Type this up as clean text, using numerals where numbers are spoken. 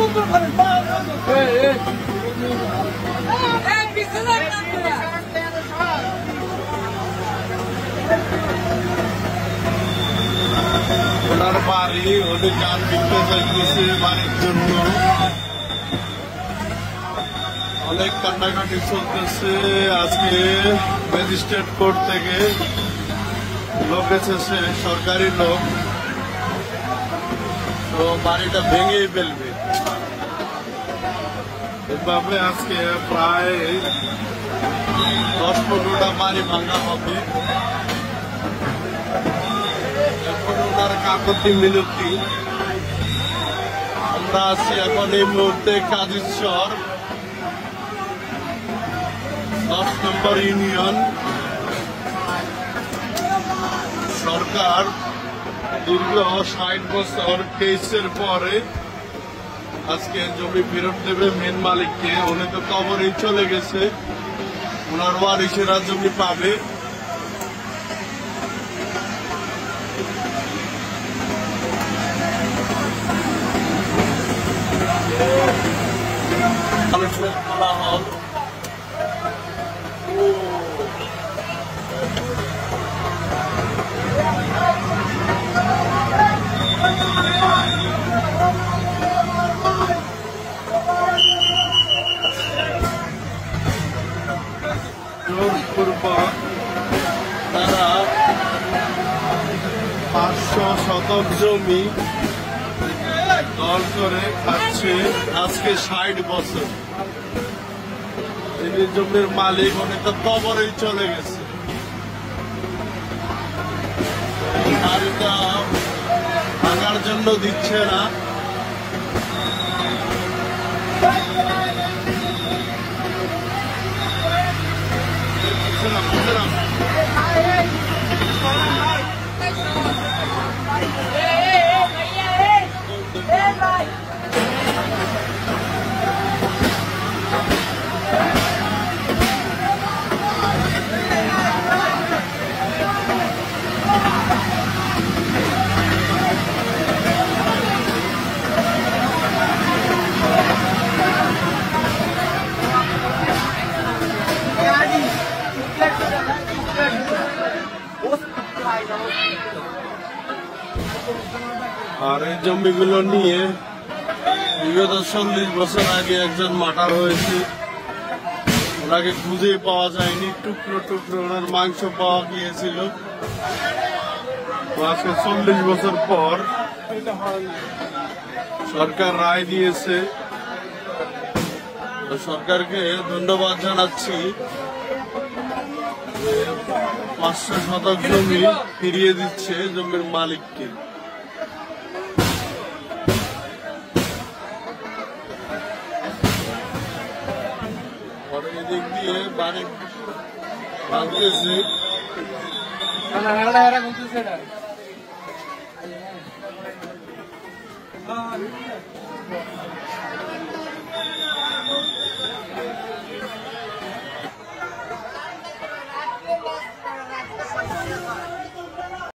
ওনার বাড়ি ওদের যান বিক্রি চাইতেছে বাড়ির জন্য অনেক কান্নাকাটি চলতেছে। আজকে ম্যাজিস্ট্রেট কোর্ট থেকে লোক এসেছে, সরকারি লোক, তো বাড়িটা ভেঙেই ফেলবে। এভাবে আজকে প্রায় 10-15টা বাড়ি ভাঙা হবে। এখন ওনার কাকতি মিনতি। আমরা আছি এখন এই মুহূর্তে কাজিরচর 10 নম্বর ইউনিয়ন। সরকার দীর্ঘ 60 বছর কেসের পরে আজকে জমি ফেরত দেবে মেন মালিককে। উনি তো কবরেই চলে গেছে, ওনার ওয়ারিসেরা জমি পাবে। তারা 500 শতক জমি দল করে খাচ্ছে আজকে 60 বছর। তিনি জমির মালিক, উনি তো কবরেই চলে গেছে। বাড়িটা ভাঙার জন্য দিচ্ছে না। আর এই জমিগুলো নিয়ে বিগত 40 বছর আগে একজন মার্ডার হয়েছে, ওনাকে খুঁজে পাওয়া যায়নি। টুকরো টুকরো ওনার মাংস পাওয়া গিয়েছিল। আজকে 40 বছর পর সরকার রায় দিয়েছে। সরকারকে ধন্যবাদ জানাচ্ছি। 500 শতক জমি ফিরিয়ে দিচ্ছে জমির মালিককে। এদিক দিয়ে বাড়ি ভাঙতেছে।